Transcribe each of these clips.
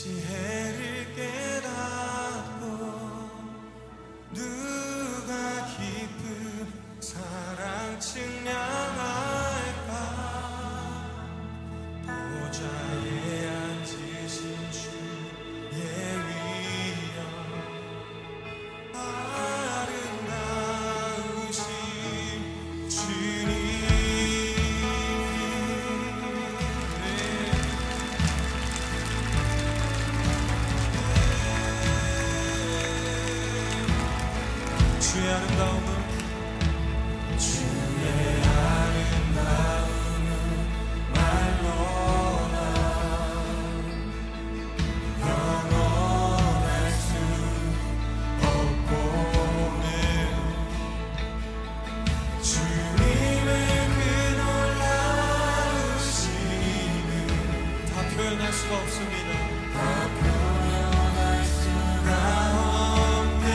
지혜를 깨닫고 누가 깊은 사랑 측량할까. 보좌에 앉으신 주의 위엄 아름다우신 주님. 주의 아름다움은 말로나 영원할 수 없고는 주님의 그 놀라우심은 다 표현할 수가 없습니다. 다 표현할 수가 없네.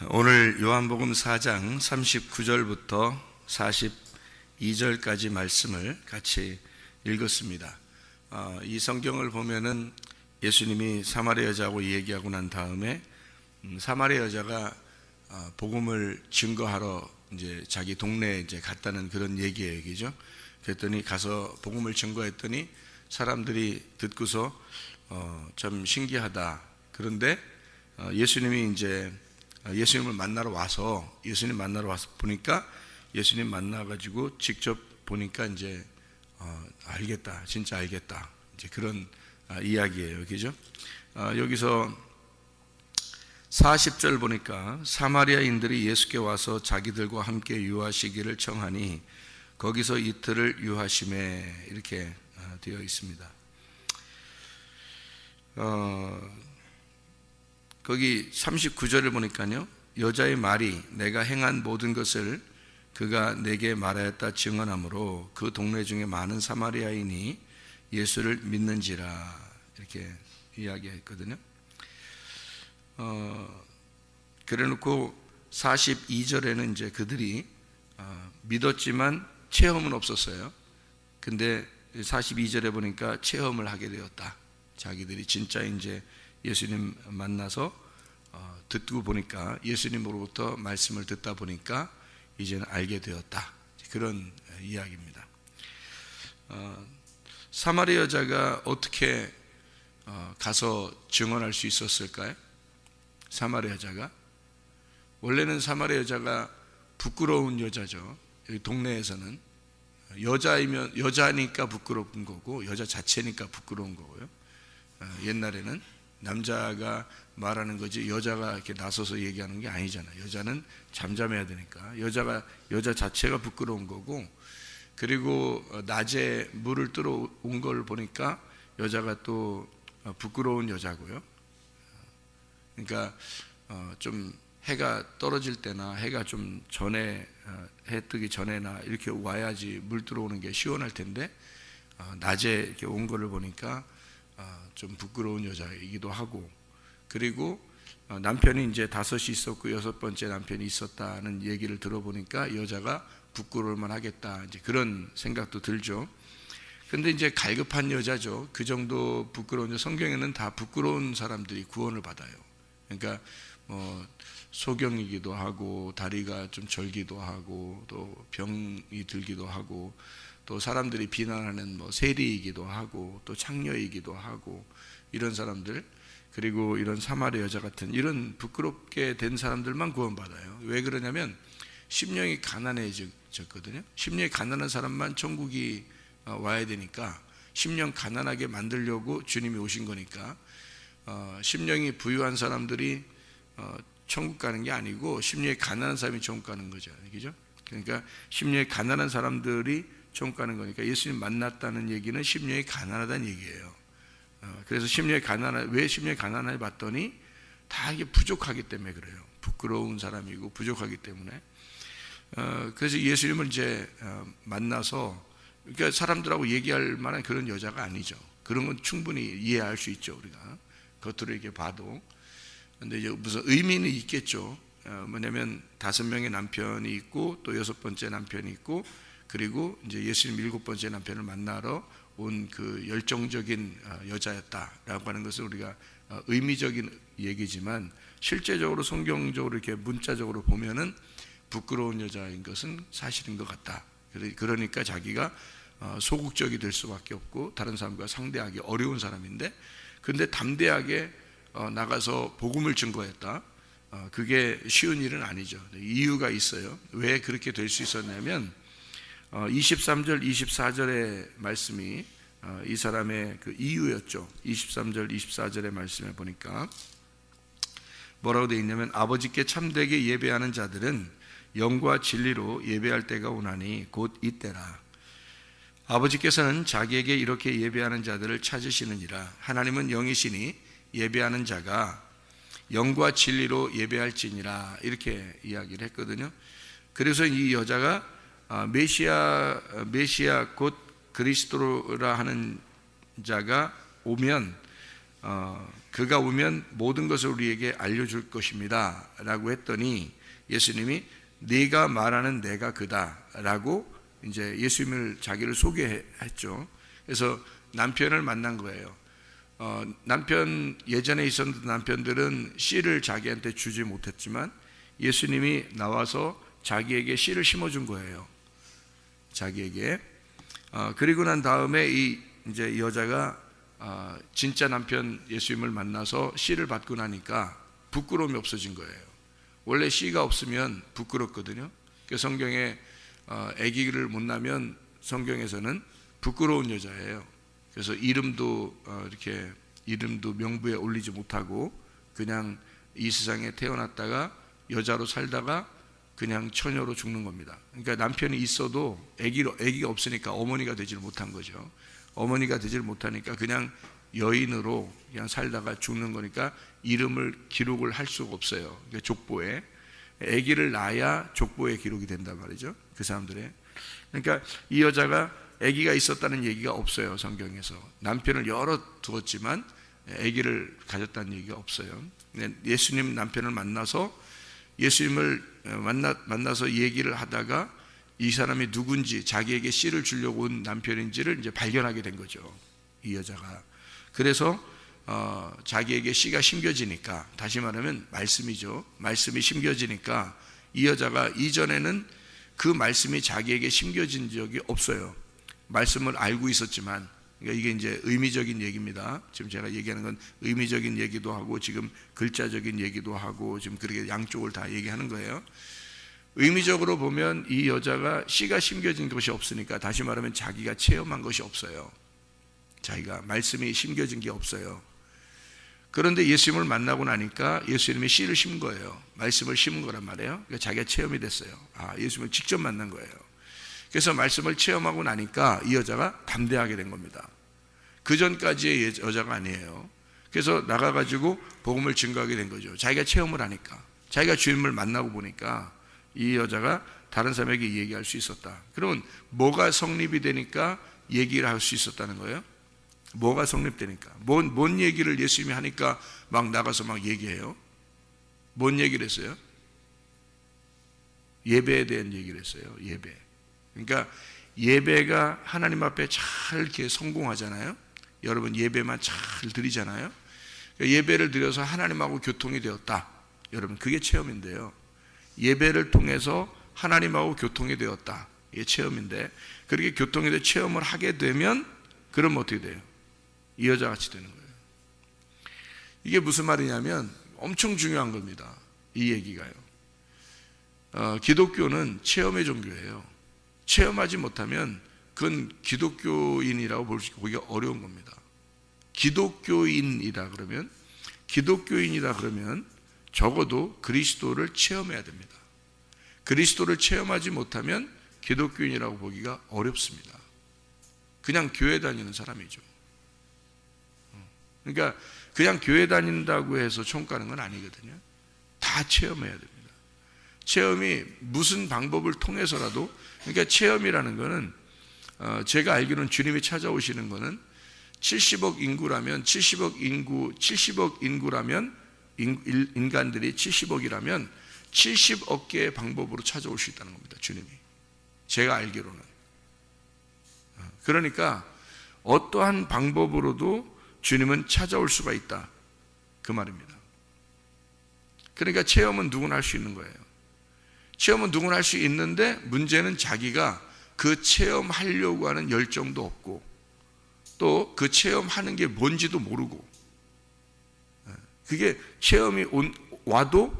오늘 요한복음 4장 39절부터 42절까지 말씀을 같이 읽었습니다. 이 성경을 보면은 예수님이 사마리아 여자하고 얘기하고 난 다음에 사마리아 여자가 복음을 증거하러 이제 자기 동네에 이제 갔다는 그런 얘기죠. 그랬더니 가서 복음을 증거했더니 사람들이 듣고서 참 신기하다. 그런데 예수님이 이제 예수님을 만나러 와서 보니까 예수님 만나가지고 직접 보니까 이제 알겠다, 진짜 알겠다. 이제 그런 이야기예요, 그죠? 여기서 40절 보니까 사마리아인들이 예수께 와서 자기들과 함께 유하시기를 청하니 거기서 이틀을 유하심에 이렇게 되어 있습니다. 거기 39절을 보니까요, 여자의 말이 내가 행한 모든 것을 그가 내게 말하였다 증언하므로 그 동네 중에 많은 사마리아인이 예수를 믿는지라 이렇게 이야기했거든요. 그래놓고 42절에는 이제 그들이 믿었지만 체험은 없었어요. 근데 42절에 보니까 체험을 하게 되었다. 자기들이 진짜 이제 예수님 만나서 듣고 보니까 예수님으로부터 말씀을 듣다 보니까 이제는 알게 되었다. 그런 이야기입니다. 사마리아 여자가 어떻게 가서 증언할 수 있었을까요? 사마리아 여자가 원래는 사마리아 여자가 부끄러운 여자죠. 여기 동네에서는 여자니까 부끄러운 거고 여자 자체니까 부끄러운 거고요. 옛날에는 남자가 말하는 거지 여자가 이렇게 나서서 얘기하는 게 아니잖아요. 여자는 잠잠해야 되니까 여자 자체가 부끄러운 거고, 그리고 낮에 물을 뜨러 온 걸 보니까 여자가 또 부끄러운 여자고요. 그러니까 좀 해가 떨어질 때나 해가 좀 전에 해 뜨기 전에나 이렇게 와야지 물 들어오는 게 시원할 텐데 낮에 이렇게 온 거를 보니까 좀 부끄러운 여자이기도 하고, 그리고 남편이 이제 5이 있었고 6번째 남편이 있었다는 얘기를 들어보니까 여자가 부끄러울만 하겠다, 이제 그런 생각도 들죠. 근데 이제 갈급한 여자죠. 그 정도 부끄러운, 성경에는 다 부끄러운 사람들이 구원을 받아요. 그러니까 소경이기도 하고 다리가 좀 절기도 하고 또 병이 들기도 하고 또 사람들이 비난하는 세리이기도 하고 또 창녀이기도 하고 이런 사람들, 그리고 이런 사마리아 여자 같은 이런 부끄럽게 된 사람들만 구원받아요. 왜 그러냐면 심령이 가난해졌거든요. 심령이 가난한 사람만 천국이 와야 되니까, 심령 가난하게 만들려고 주님이 오신 거니까 심령이 부유한 사람들이 천국 가는 게 아니고 심령이 가난한 사람이 천국 가는 거죠. 그죠? 그러니까 심령이 가난한 사람들이 천국 가는 거니까 예수님 만났다는 얘기는 심령이 가난하다는 얘기예요. 그래서 왜 심령이 가난하게 봤더니 다 이게 부족하기 때문에 그래요. 부끄러운 사람이고 부족하기 때문에. 그래서 예수님을 이제 만나서, 그러니까 사람들하고 얘기할 만한 그런 여자가 아니죠. 그런 건 충분히 이해할 수 있죠, 우리가 겉으로 이렇게 봐도. 근데 이제 무슨 의미는 있겠죠. 뭐냐면 5명의 남편이 있고 또 6번째 남편이 있고, 그리고 이제 예수님 7번째 남편을 만나러 온 그 열정적인 여자였다라고 하는 것은 우리가 의미적인 얘기지만, 실제적으로 성경적으로 이렇게 문자적으로 보면은 부끄러운 여자인 것은 사실인 것 같다. 그러니까 자기가 소극적이 될 수밖에 없고 다른 사람과 상대하기 어려운 사람인데, 근데 담대하게 나가서 복음을 증거했다. 그게 쉬운 일은 아니죠. 이유가 있어요. 왜 그렇게 될 수 있었냐면 23절 24절의 말씀이 이 사람의 그 이유였죠. 23절 24절의 말씀에 보니까 뭐라고 되어 있냐면 아버지께 참되게 예배하는 자들은 영과 진리로 예배할 때가 오나니 곧 이때라. 아버지께서는 자기에게 이렇게 예배하는 자들을 찾으시느니라. 하나님은 영이시니 예배하는 자가 영과 진리로 예배할지니라, 이렇게 이야기를 했거든요. 그래서 이 여자가 메시아 곧 그리스도라 하는 자가 오면 그가 오면 모든 것을 우리에게 알려줄 것입니다 라고 했더니 예수님이 네가 말하는 내가 그다라고 이제 예수님을 자기를 소개했죠. 그래서 남편을 만난 거예요. 예전에 있었던 남편들은 씨를 자기한테 주지 못했지만 예수님이 나와서 자기에게 씨를 심어준 거예요. 자기에게. 그리고 난 다음에 이제 여자가 진짜 남편 예수님을 만나서 씨를 받고 나니까 부끄러움이 없어진 거예요. 원래 씨가 없으면 부끄럽거든요. 그 성경에 아기를 못 낳으면 성경에서는 부끄러운 여자예요. 그래서 이름도 명부에 올리지 못하고 그냥 이 세상에 태어났다가 여자로 살다가 그냥 처녀로 죽는 겁니다. 그러니까 남편이 있어도 아기가 없으니까 어머니가 되질 못한 거죠. 어머니가 되질 못하니까 그냥 여인으로 그냥 살다가 죽는 거니까 이름을 기록을 할 수가 없어요. 그러니까 족보에 아기를 낳아야 족보에 기록이 된단 말이죠. 그 사람들의. 그러니까 이 여자가 아기가 있었다는 얘기가 없어요. 성경에서. 남편을 두었지만 아기를 가졌다는 얘기가 없어요. 예수님 남편을 만나서 예수님을 만나서 얘기를 하다가 이 사람이 누군지 자기에게 씨를 주려고 온 남편인지를 이제 발견하게 된 거죠. 이 여자가. 그래서 자기에게 씨가 심겨지니까, 다시 말하면 말씀이죠. 말씀이 심겨지니까 이 여자가 이전에는 그 말씀이 자기에게 심겨진 적이 없어요. 말씀을 알고 있었지만, 그러니까 이게 이제 의미적인 얘기입니다. 지금 제가 얘기하는 건 의미적인 얘기도 하고 지금 글자적인 얘기도 하고 지금 그렇게 양쪽을 다 얘기하는 거예요. 의미적으로 보면 이 여자가 씨가 심겨진 것이 없으니까, 다시 말하면 자기가 체험한 것이 없어요. 자기가 말씀이 심겨진 게 없어요. 그런데 예수님을 만나고 나니까 예수님이 씨를 심은 거예요. 말씀을 심은 거란 말이에요. 그러니까 자기가 체험이 됐어요. 예수님을 직접 만난 거예요. 그래서 말씀을 체험하고 나니까 이 여자가 담대하게 된 겁니다. 그 전까지의 여자가 아니에요. 그래서 나가가지고 복음을 증거하게 된 거죠. 자기가 체험을 하니까, 자기가 주님을 만나고 보니까 이 여자가 다른 사람에게 얘기할 수 있었다. 그러면 뭐가 성립이 되니까 얘기를 할 수 있었다는 거예요? 뭐가 성립되니까? 뭔 얘기를 예수님이 하니까 막 나가서 막 얘기해요? 뭔 얘기를 했어요? 예배에 대한 얘기를 했어요. 예배. 그러니까 예배가 하나님 앞에 잘 이렇게 성공하잖아요. 여러분 예배만 잘 드리잖아요. 그러니까 예배를 드려서 하나님하고 교통이 되었다. 여러분 그게 체험인데요. 예배를 통해서 하나님하고 교통이 되었다. 이게 체험인데, 그렇게 교통이 돼 체험을 하게 되면 그럼 어떻게 돼요? 이 여자같이 되는 거예요. 이게 무슨 말이냐면 엄청 중요한 겁니다. 이 얘기가요. 기독교는 체험의 종교예요. 체험하지 못하면 그건 기독교인이라고 보기가 어려운 겁니다. 기독교인이다 그러면 적어도 그리스도를 체험해야 됩니다. 그리스도를 체험하지 못하면 기독교인이라고 보기가 어렵습니다. 그냥 교회 다니는 사람이죠. 그러니까 그냥 교회 다닌다고 해서 천국 가는 건 아니거든요. 다 체험해야 됩니다. 체험이 무슨 방법을 통해서라도, 그러니까 체험이라는 거는 제가 알기로는 주님이 찾아오시는 거는 70억 인구라면 인간들이 70억이라면 70억 개의 방법으로 찾아올 수 있다는 겁니다. 주님이. 제가 알기로는. 그러니까 어떠한 방법으로도 주님은 찾아올 수가 있다. 그 말입니다. 그러니까 체험은 누구나 할 수 있는 거예요. 체험은 누구나 할 수 있는데 문제는 자기가 그 체험하려고 하는 열정도 없고 또 그 체험하는 게 뭔지도 모르고, 그게 체험이 와도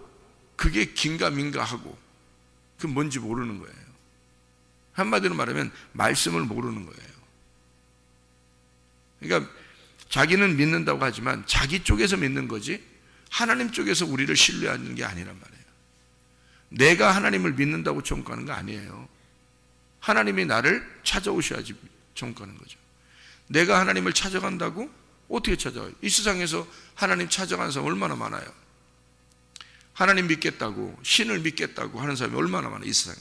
그게 긴가민가하고 그 뭔지 모르는 거예요. 한마디로 말하면 말씀을 모르는 거예요. 그러니까 자기는 믿는다고 하지만 자기 쪽에서 믿는 거지 하나님 쪽에서 우리를 신뢰하는 게 아니란 말이에요. 내가 하나님을 믿는다고 천국 가는 거 아니에요. 하나님이 나를 찾아오셔야지 천국 가는 거죠. 내가 하나님을 찾아간다고? 어떻게 찾아와요? 이 세상에서 하나님 찾아가는 사람 얼마나 많아요. 하나님 믿겠다고, 신을 믿겠다고 하는 사람이 얼마나 많아요, 이 세상에.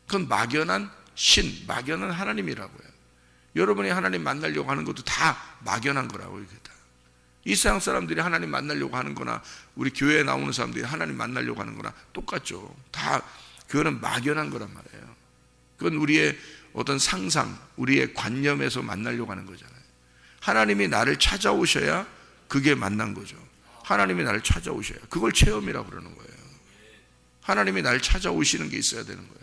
그건 막연한 신, 막연한 하나님이라고요. 여러분이 하나님 만나려고 하는 것도 다 막연한 거라고, 이게 다. 이 세상 사람들이 하나님 만나려고 하는 거나 우리 교회에 나오는 사람들이 하나님 만나려고 하는 거나 똑같죠. 다 그거는 막연한 거란 말이에요. 그건 우리의 어떤 상상, 우리의 관념에서 만나려고 하는 거잖아요. 하나님이 나를 찾아오셔야 그게 만난 거죠. 하나님이 나를 찾아오셔야, 그걸 체험이라고 그러는 거예요. 하나님이 나를 찾아오시는 게 있어야 되는 거예요.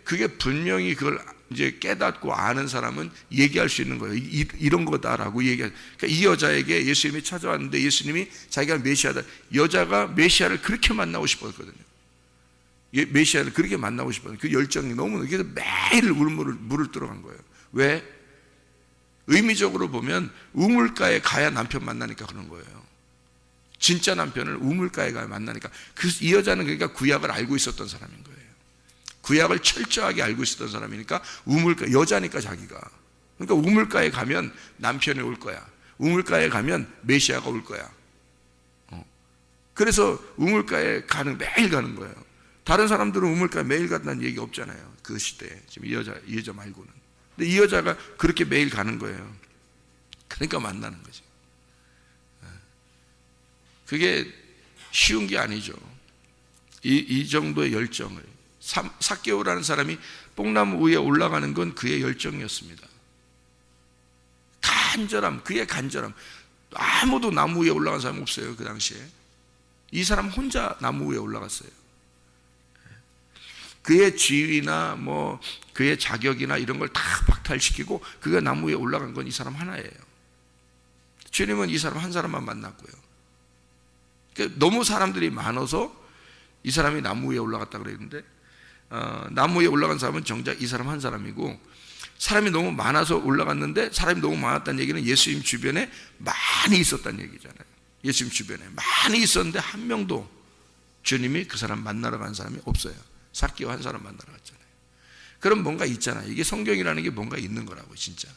그게 분명히 그걸 이제 깨닫고 아는 사람은 얘기할 수 있는 거예요. 이런 거다라고 얘기할. 그러니까 이 여자에게 예수님이 찾아왔는데 예수님이 자기가 메시아다. 여자가 메시아를 그렇게 만나고 싶었거든요. 메시아를 그렇게 만나고 싶었는데 그 열정이 너무, 그래서 매일 물을 들어간 거예요. 왜? 의미적으로 보면 우물가에 가야 남편 만나니까 그런 거예요. 진짜 남편을 우물가에 가야 만나니까. 이 여자는 그러니까 구약을 알고 있었던 사람인 거예요. 구약을 철저하게 알고 있었던 사람이니까 우물가, 여자니까 자기가. 그러니까 우물가에 가면 남편이 올 거야. 우물가에 가면 메시아가 올 거야. 그래서 우물가에 매일 가는 거예요. 다른 사람들은 우물가에 매일 간다는 얘기 없잖아요. 그 시대에. 지금 이 여자 말고는. 근데 이 여자가 그렇게 매일 가는 거예요. 그러니까 만나는 거지. 그게 쉬운 게 아니죠. 이 정도의 열정을. 삭개오라는 사람이 뽕나무 위에 올라가는 건 그의 열정이었습니다. 그의 간절함. 아무도 나무 위에 올라간 사람 없어요, 그 당시에. 이 사람 혼자 나무 위에 올라갔어요. 그의 지위나 그의 자격이나 이런 걸 다 박탈시키고 그가 나무 위에 올라간 건 이 사람 하나예요. 주님은 이 사람 한 사람만 만났고요. 그러니까 너무 사람들이 많아서 이 사람이 나무 위에 올라갔다 그랬는데, 나무 위에 올라간 사람은 정작 이 사람 한 사람이고, 사람이 너무 많아서 올라갔는데, 사람이 너무 많았다는 얘기는 예수님 주변에 많이 있었다는 얘기잖아요. 예수님 주변에 많이 있었는데 한 명도 주님이 그 사람 만나러 간 사람이 없어요. 삭개오 한 사람 만나러 갔잖아요. 그럼 뭔가 있잖아요. 이게 성경이라는 게 뭔가 있는 거라고, 진짜.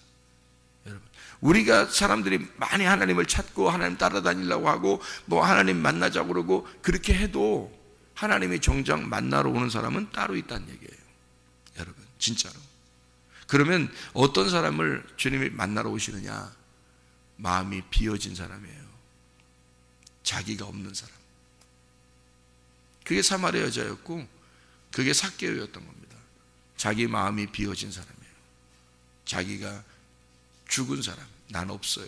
여러분, 우리가 사람들이 많이 하나님을 찾고 하나님 따라다니려고 하고 하나님 만나자고 그러고 그렇게 해도 하나님이 정작 만나러 오는 사람은 따로 있다는 얘기예요. 여러분, 진짜로. 그러면 어떤 사람을 주님이 만나러 오시느냐? 마음이 비어진 사람이에요. 자기가 없는 사람. 그게 사마리아 여자였고 그게 삭개오였던 겁니다. 자기 마음이 비어진 사람이에요. 자기가 죽은 사람. 난 없어요.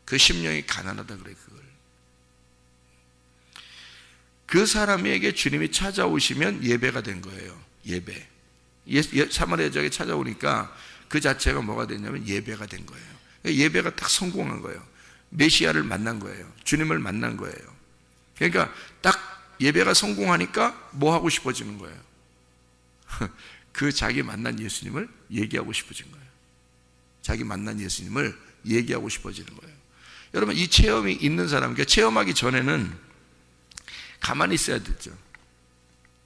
그 심령이 가난하다 그래. 그 사람에게 주님이 찾아오시면 예배가 된 거예요. 예배. 사마리아 여자에게 찾아오니까 그 자체가 뭐가 됐냐면 예배가 된 거예요. 예배가 딱 성공한 거예요. 메시아를 만난 거예요. 주님을 만난 거예요. 그러니까 딱 예배가 성공하니까 뭐 하고 싶어지는 거예요? 그 자기 만난 예수님을 얘기하고 싶어진 거예요. 자기 만난 예수님을 얘기하고 싶어지는 거예요. 여러분, 이 체험이 있는 사람, 그러니까 체험하기 전에는 가만히 있어야 되죠.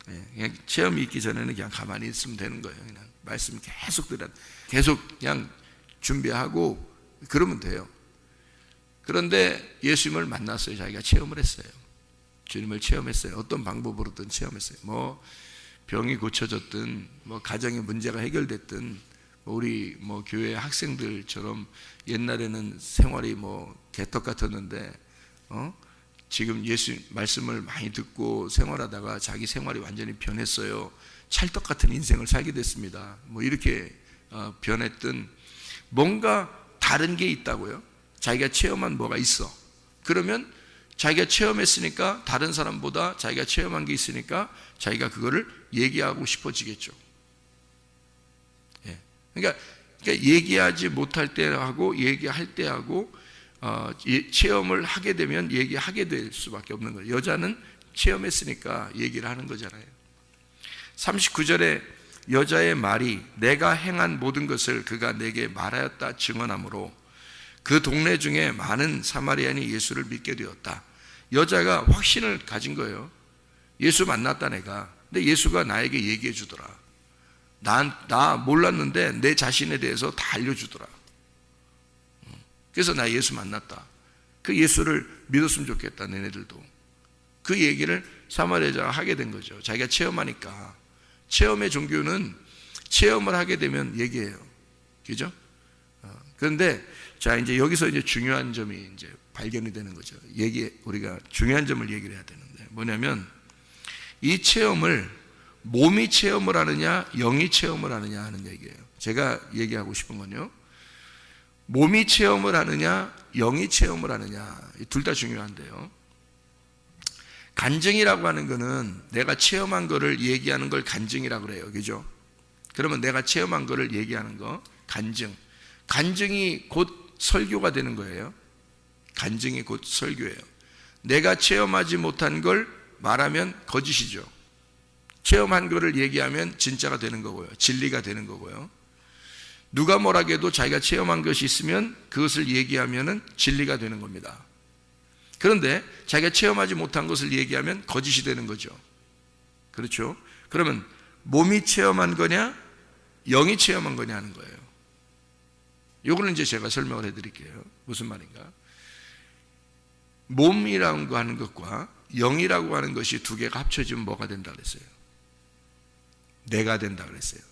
그냥 체험이 있기 전에는 그냥 가만히 있으면 되는 거예요. 그냥 말씀 계속 계속 그냥 준비하고 그러면 돼요. 그런데 예수님을 만났어요. 자기가 체험을 했어요. 주님을 체험했어요. 어떤 방법으로든 체험했어요. 병이 고쳐졌든, 가정의 문제가 해결됐든, 우리 교회 학생들처럼 옛날에는 생활이 개떡 같았는데, 지금 예수 말씀을 많이 듣고 생활하다가 자기 생활이 완전히 변했어요. 찰떡 같은 인생을 살게 됐습니다. 이렇게 변했든, 뭔가 다른 게 있다고요. 자기가 체험한 뭐가 있어. 그러면 자기가 체험했으니까 다른 사람보다 자기가 체험한 게 있으니까 자기가 그거를 얘기하고 싶어지겠죠. 그러니까 얘기하지 못할 때하고 얘기할 때하고 체험을 하게 되면 얘기하게 될 수밖에 없는 거예요. 여자는 체험했으니까 얘기를 하는 거잖아요. 39절에 여자의 말이 내가 행한 모든 것을 그가 내게 말하였다 증언하므로 그 동네 중에 많은 사마리아인이 예수를 믿게 되었다. 여자가 확신을 가진 거예요. 예수 만났다 내가. 근데 예수가 나에게 얘기해 주더라. 나 몰랐는데 내 자신에 대해서 다 알려주더라. 그래서 나 예수 만났다. 그 예수를 믿었으면 좋겠다, 너네들도. 그 얘기를 사마리아 여자가 하게 된 거죠. 자기가 체험하니까. 체험의 종교는 체험을 하게 되면 얘기해요. 그죠? 그런데 자 이제 여기서 이제 중요한 점이 이제 발견이 되는 거죠. 우리가 중요한 점을 얘기를 해야 되는데 뭐냐면 이 체험을 몸이 체험을 하느냐 영이 체험을 하느냐 하는 얘기예요. 제가 얘기하고 싶은 건요. 몸이 체험을 하느냐 영이 체험을 하느냐 둘 다 중요한데요. 간증이라고 하는 거는 내가 체험한 거를 얘기하는 걸 간증이라고 그래요. 그죠? 그러면 내가 체험한 거를 얘기하는 거 간증. 간증이 곧 설교가 되는 거예요. 간증이 곧 설교예요. 내가 체험하지 못한 걸 말하면 거짓이죠. 체험한 거를 얘기하면 진짜가 되는 거고요. 진리가 되는 거고요. 누가 뭐라 해도 자기가 체험한 것이 있으면 그것을 얘기하면 진리가 되는 겁니다. 그런데 자기가 체험하지 못한 것을 얘기하면 거짓이 되는 거죠. 그렇죠? 그러면 몸이 체험한 거냐 영이 체험한 거냐 하는 거예요. 요거는 이제 제가 설명을 해드릴게요. 무슨 말인가? 몸이라고 하는 것과 영이라고 하는 것이 두 개가 합쳐지면 뭐가 된다 그랬어요? 내가 된다 그랬어요.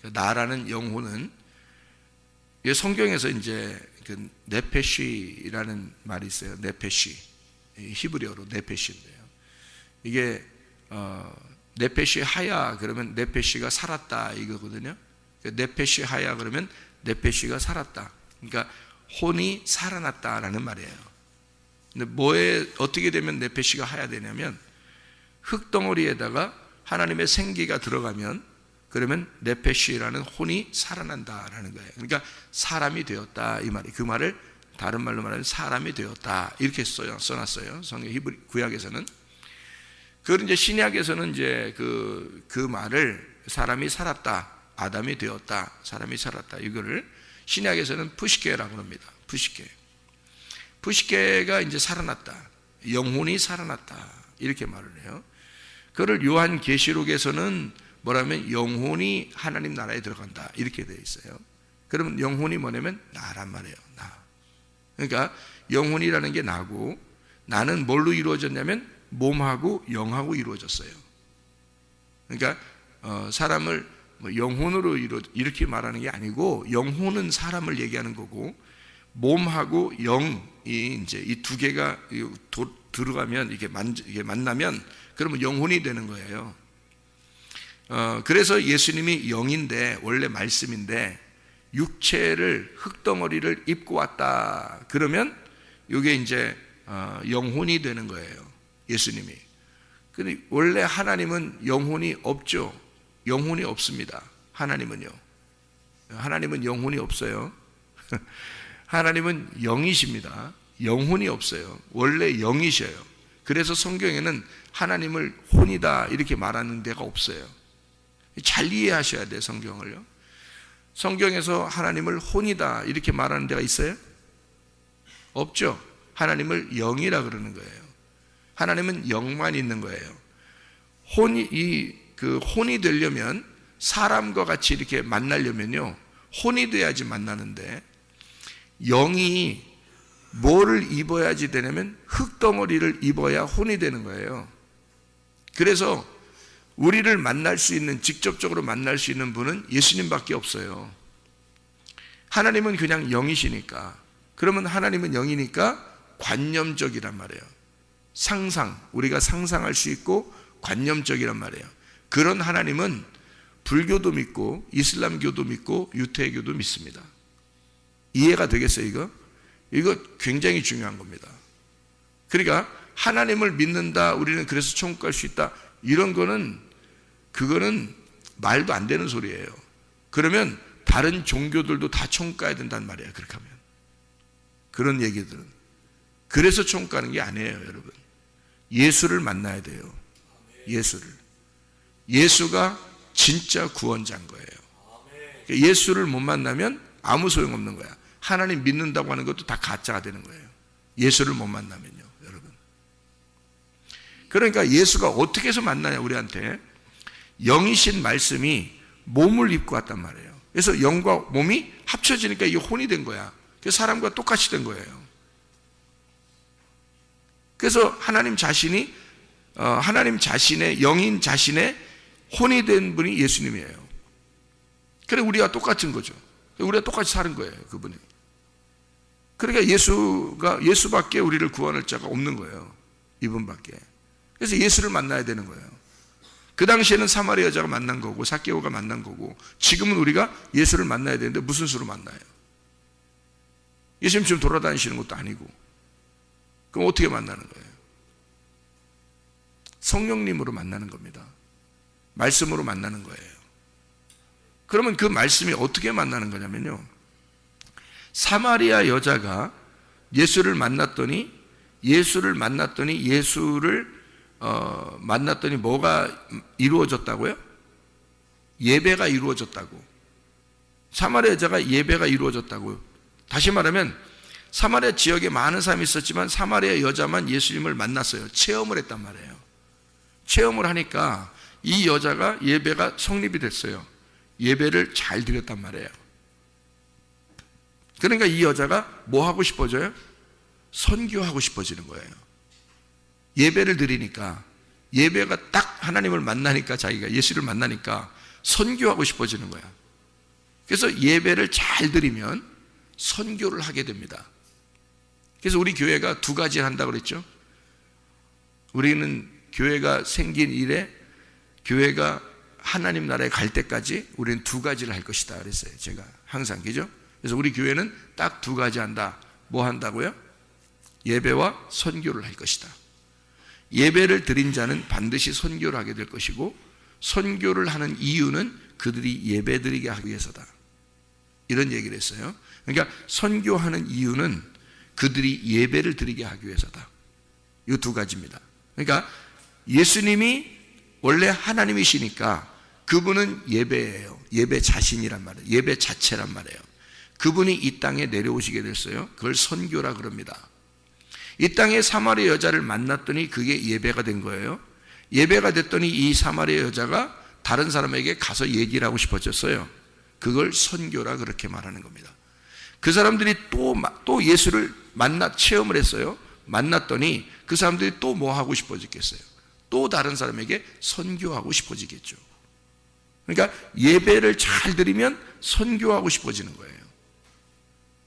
나라는 영혼은 성경에서 이제 그 네페시라는 말이 있어요. 네페시, 히브리어로 네페시인데요. 이게 네페시 하야 그러면 네페시가 살았다 이거거든요. 네페시 하야 그러면 네페시가 살았다. 그러니까 혼이 살아났다라는 말이에요. 근데 뭐에 어떻게 되면 네페시가 하야 되냐면 흙덩어리에다가 하나님의 생기가 들어가면 그러면 네페시라는 혼이 살아난다라는 거예요. 그러니까 사람이 되었다 이 말이. 그 말을 다른 말로 말하면 사람이 되었다 이렇게 써놨어요. 성경 히브리 구약에서는. 그걸 이제 신약에서는 이제 그 말을 사람이 살았다, 아담이 되었다, 사람이 살았다 이거를 신약에서는 푸시케라고 합니다. 푸시케가 이제 살아났다, 영혼이 살아났다 이렇게 말을 해요. 그걸 요한 계시록에서는 뭐라면 영혼이 하나님 나라에 들어간다 이렇게 되어 있어요. 그러면 영혼이 뭐냐면 나란 말이에요. 나. 그러니까 영혼이라는 게 나고 나는 뭘로 이루어졌냐면 몸하고 영하고 이루어졌어요. 그러니까 사람을 영혼으로 이렇게 말하는 게 아니고 영혼은 사람을 얘기하는 거고 몸하고 영이 이제 이 두 개가 들어가면 이게 만나면 그러면 영혼이 되는 거예요. 그래서 예수님이 영인데 원래 말씀인데 육체를 흙덩어리를 입고 왔다. 그러면 이게 이제 영혼이 되는 거예요. 예수님이. 근데 원래 하나님은 영혼이 없죠. 영혼이 없습니다. 하나님은요. 하나님은 영혼이 없어요. 하나님은 영이십니다. 영혼이 없어요. 원래 영이셔요. 그래서 성경에는 하나님을 혼이다 이렇게 말하는 데가 없어요. 잘 이해하셔야 돼요. 성경을요. 성경에서 하나님을 혼이다 이렇게 말하는 데가 있어요? 없죠. 하나님을 영이라 그러는 거예요. 하나님은 영만 있는 거예요. 혼이 되려면 사람과 같이 이렇게 만나려면요 혼이 돼야지 만나는데 영이 뭐를 입어야지 되냐면 흙덩어리를 입어야 혼이 되는 거예요. 그래서 우리를 만날 수 있는, 직접적으로 만날 수 있는 분은 예수님밖에 없어요. 하나님은 그냥 영이시니까. 그러면 하나님은 영이니까 관념적이란 말이에요. 우리가 상상할 수 있고 관념적이란 말이에요. 그런 하나님은 불교도 믿고 이슬람교도 믿고 유태교도 믿습니다. 이해가 되겠어요 이거? 이거 굉장히 중요한 겁니다. 그러니까 하나님을 믿는다, 우리는 그래서 천국 갈 수 있다, 이런 거는 그거는 말도 안 되는 소리예요. 그러면 다른 종교들도 다 천국 가야 된단 말이에요. 그렇게 하면 그런 얘기들은. 그래서 천국 가는 게 아니에요 여러분. 예수를 만나야 돼요. 예수가 진짜 구원자인 거예요. 예수를 못 만나면 아무 소용없는 거야. 하나님 믿는다고 하는 것도 다 가짜가 되는 거예요. 예수를 못 만나면요 여러분. 그러니까 예수가 어떻게 해서 만나냐, 우리한테 영이신 말씀이 몸을 입고 왔단 말이에요. 그래서 영과 몸이 합쳐지니까 이게 혼이 된 거야. 그래서 사람과 똑같이 된 거예요. 그래서 하나님 자신의 영인 자신의 혼이 된 분이 예수님이에요. 그래 우리와 똑같은 거죠. 우리가 똑같이 사는 거예요, 그분이. 그러니까 예수밖에 우리를 구원할 자가 없는 거예요. 이분밖에. 그래서 예수를 만나야 되는 거예요. 그 당시에는 사마리아 여자가 만난 거고 삭개오가 만난 거고, 지금은 우리가 예수를 만나야 되는데 무슨 수로 만나요? 예수님 지금 돌아다니시는 것도 아니고. 그럼 어떻게 만나는 거예요? 성령님으로 만나는 겁니다. 말씀으로 만나는 거예요. 그러면 그 말씀이 어떻게 만나는 거냐면요, 사마리아 여자가 예수를 만났더니 뭐가 이루어졌다고요? 예배가 이루어졌다고. 사마리아 여자가 예배가 이루어졌다고요. 다시 말하면 사마리아 지역에 많은 사람이 있었지만 사마리아 여자만 예수님을 만났어요. 체험을 했단 말이에요. 체험을 하니까 이 여자가 예배가 성립이 됐어요. 예배를 잘 드렸단 말이에요. 그러니까 이 여자가 뭐 하고 싶어져요? 선교하고 싶어지는 거예요. 예배를 드리니까, 예배가 딱 하나님을 만나니까, 자기가 예수를 만나니까 선교하고 싶어지는 거야. 그래서 예배를 잘 드리면 선교를 하게 됩니다. 그래서 우리 교회가 두 가지를 한다고 그랬죠. 우리는 교회가 생긴 이래, 교회가 하나님 나라에 갈 때까지 우리는 두 가지를 할 것이다 그랬어요. 제가 항상, 그죠? 그래서 우리 교회는 딱 두 가지 한다. 뭐 한다고요? 예배와 선교를 할 것이다. 예배를 드린 자는 반드시 선교를 하게 될 것이고, 선교를 하는 이유는 그들이 예배 드리게 하기 위해서다. 이런 얘기를 했어요. 그러니까 선교하는 이유는 그들이 예배를 드리게 하기 위해서다. 이 두 가지입니다. 그러니까 예수님이 원래 하나님이시니까 그분은 예배예요. 예배 자신이란 말이에요. 예배 자체란 말이에요. 그분이 이 땅에 내려오시게 됐어요. 그걸 선교라 그럽니다. 이 땅에 사마리아 여자를 만났더니 그게 예배가 된 거예요. 예배가 됐더니 이 사마리아 여자가 다른 사람에게 가서 얘기를 하고 싶어졌어요. 그걸 선교라 그렇게 말하는 겁니다. 그 사람들이 또 예수를 체험을 했어요. 만났더니 그 사람들이 또 뭐 하고 싶어졌겠어요? 또 다른 사람에게 선교하고 싶어지겠죠. 그러니까 예배를 잘 드리면 선교하고 싶어지는 거예요.